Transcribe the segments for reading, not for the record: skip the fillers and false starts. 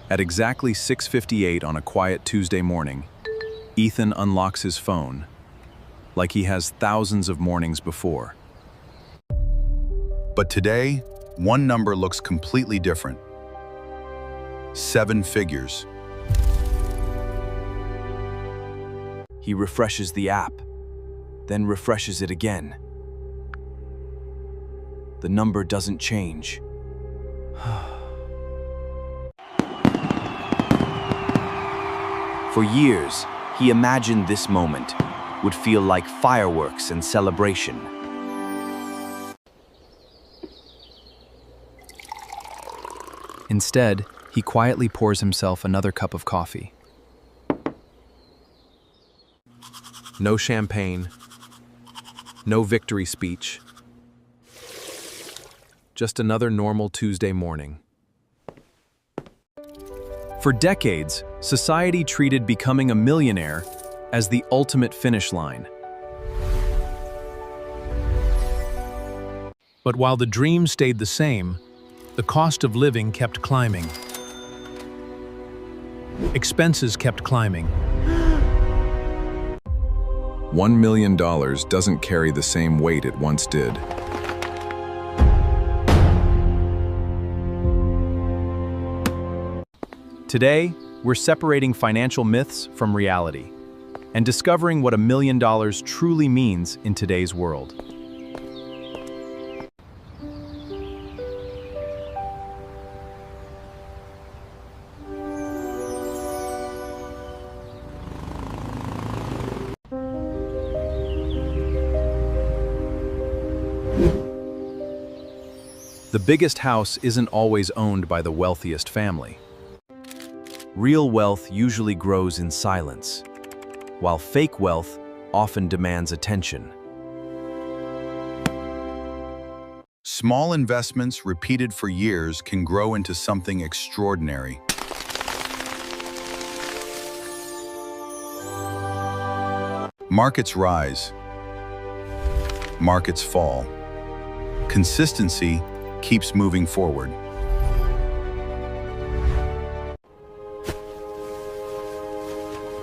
At exactly 6:58 on a quiet Tuesday morning, Ethan unlocks his phone, like he has thousands of mornings before. But today, one number looks completely different. 7 figures. He refreshes the app, then refreshes it again. The number doesn't change. For years, he imagined this moment would feel like fireworks and celebration. Instead, he quietly pours himself another cup of coffee. No champagne, no victory speech. Just another normal Tuesday morning. For decades, society treated becoming a millionaire as the ultimate finish line. But while the dream stayed the same, the cost of living kept climbing. Expenses kept climbing. $1 million doesn't carry the same weight it once did. Today, we're separating financial myths from reality and discovering what $1 million truly means in today's world. The biggest house isn't always owned by the wealthiest family. Real wealth usually grows in silence, while fake wealth often demands attention. Small investments repeated for years can grow into something extraordinary. Markets rise. Markets fall. Consistency keeps moving forward.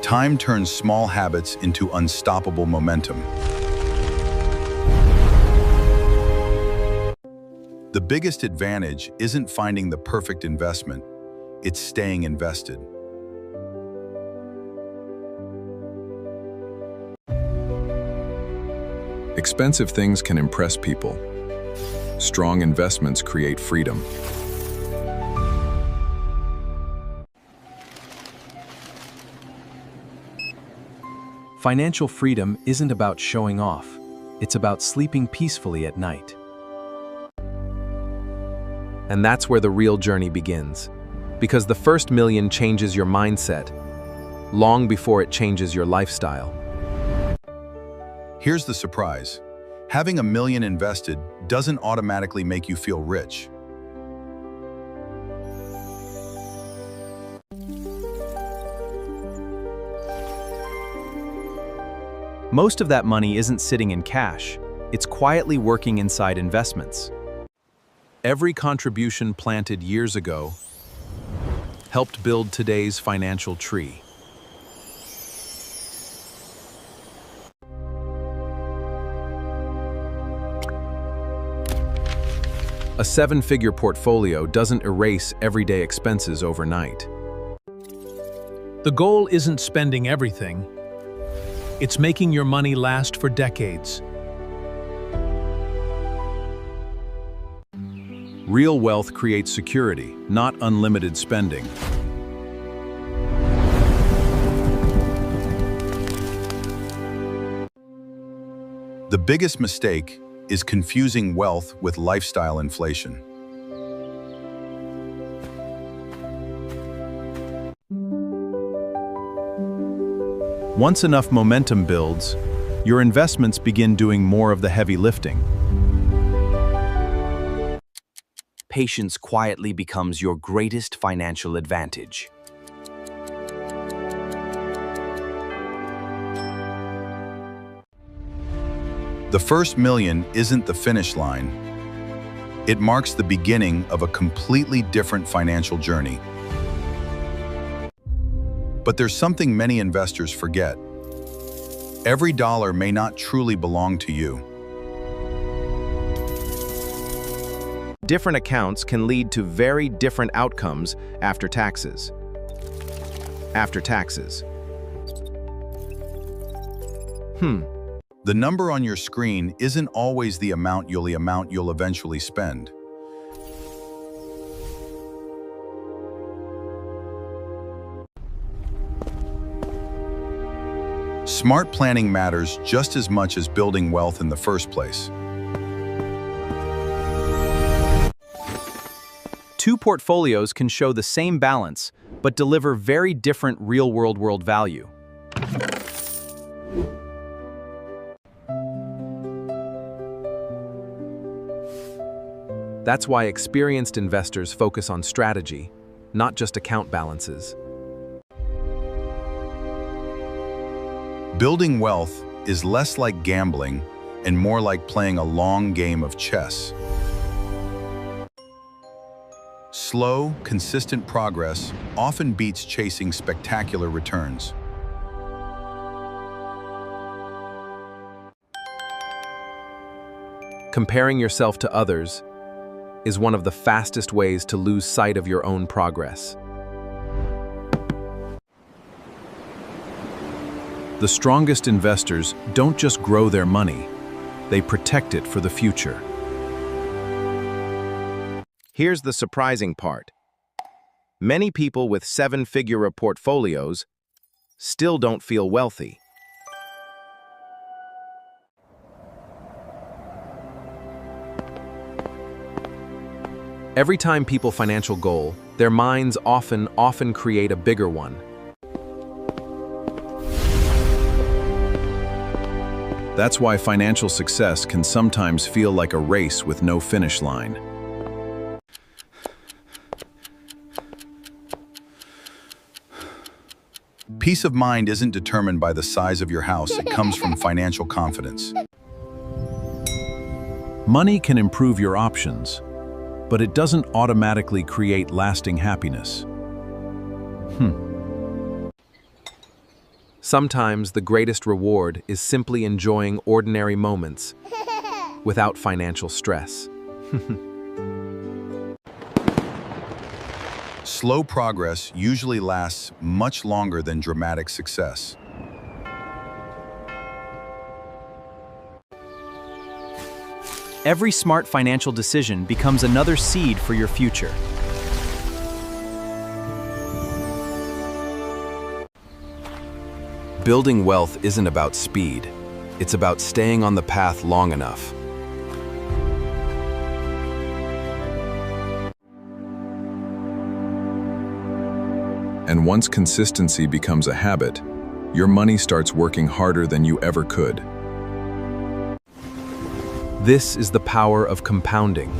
Time turns small habits into unstoppable momentum. The biggest advantage isn't finding the perfect investment, it's staying invested. Expensive things can impress people. Strong investments create freedom. Financial freedom isn't about showing off. It's about sleeping peacefully at night. And that's where the real journey begins. Because the first million changes your mindset, long before it changes your lifestyle. Here's the surprise. Having $1 million invested doesn't automatically make you feel rich. Most of that money isn't sitting in cash. It's quietly working inside investments. Every contribution planted years ago helped build today's financial tree. A 7-figure portfolio doesn't erase everyday expenses overnight. The goal isn't spending everything. It's making your money last for decades. Real wealth creates security, not unlimited spending. The biggest mistake is confusing wealth with lifestyle inflation. Once enough momentum builds, your investments begin doing more of the heavy lifting. Patience quietly becomes your greatest financial advantage. The first million isn't the finish line. It marks the beginning of a completely different financial journey. But there's something many investors forget. Every dollar may not truly belong to you. Different accounts can lead to very different outcomes after taxes. After taxes. The number on your screen isn't always the amount you'll eventually spend. Smart planning matters just as much as building wealth in the first place. Two portfolios can show the same balance, but deliver very different real-world value. That's why experienced investors focus on strategy, not just account balances. Building wealth is less like gambling and more like playing a long game of chess. Slow, consistent progress often beats chasing spectacular returns. Comparing yourself to others is one of the fastest ways to lose sight of your own progress. The strongest investors don't just grow their money, they protect it for the future. Here's the surprising part. Many people with seven-figure portfolios still don't feel wealthy. Every time people financial goal, their minds often create a bigger one. That's why financial success can sometimes feel like a race with no finish line. Peace of mind isn't determined by the size of your house, it comes from financial confidence. Money can improve your options, but it doesn't automatically create lasting happiness. Sometimes the greatest reward is simply enjoying ordinary moments without financial stress. Slow progress usually lasts much longer than dramatic success. Every smart financial decision becomes another seed for your future. Building wealth isn't about speed. It's about staying on the path long enough. And once consistency becomes a habit, your money starts working harder than you ever could. This is the power of compounding.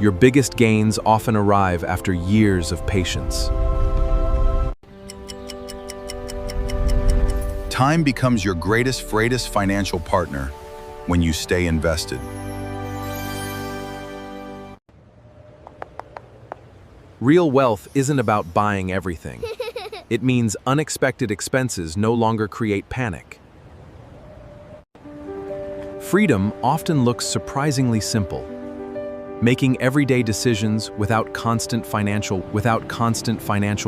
Your biggest gains often arrive after years of patience. Time becomes your greatest financial partner when you stay invested. Real wealth isn't about buying everything. It means unexpected expenses no longer create panic. Freedom often looks surprisingly simple. Making everyday decisions without constant financial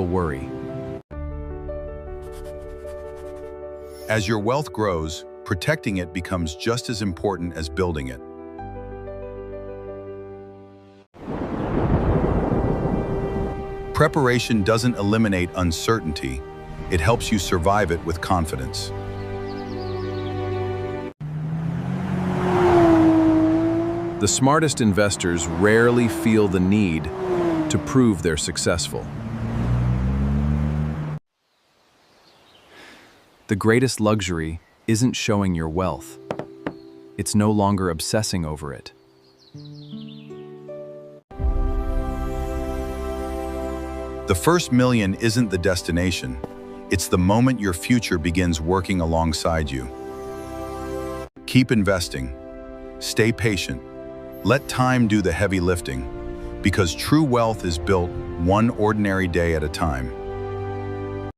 worry. As your wealth grows, protecting it becomes just as important as building it. Preparation doesn't eliminate uncertainty, it helps you survive it with confidence. The smartest investors rarely feel the need to prove they're successful. The greatest luxury isn't showing your wealth. It's no longer obsessing over it. The first million isn't the destination. It's the moment your future begins working alongside you. Keep investing. Stay patient. Let time do the heavy lifting, because true wealth is built one ordinary day at a time.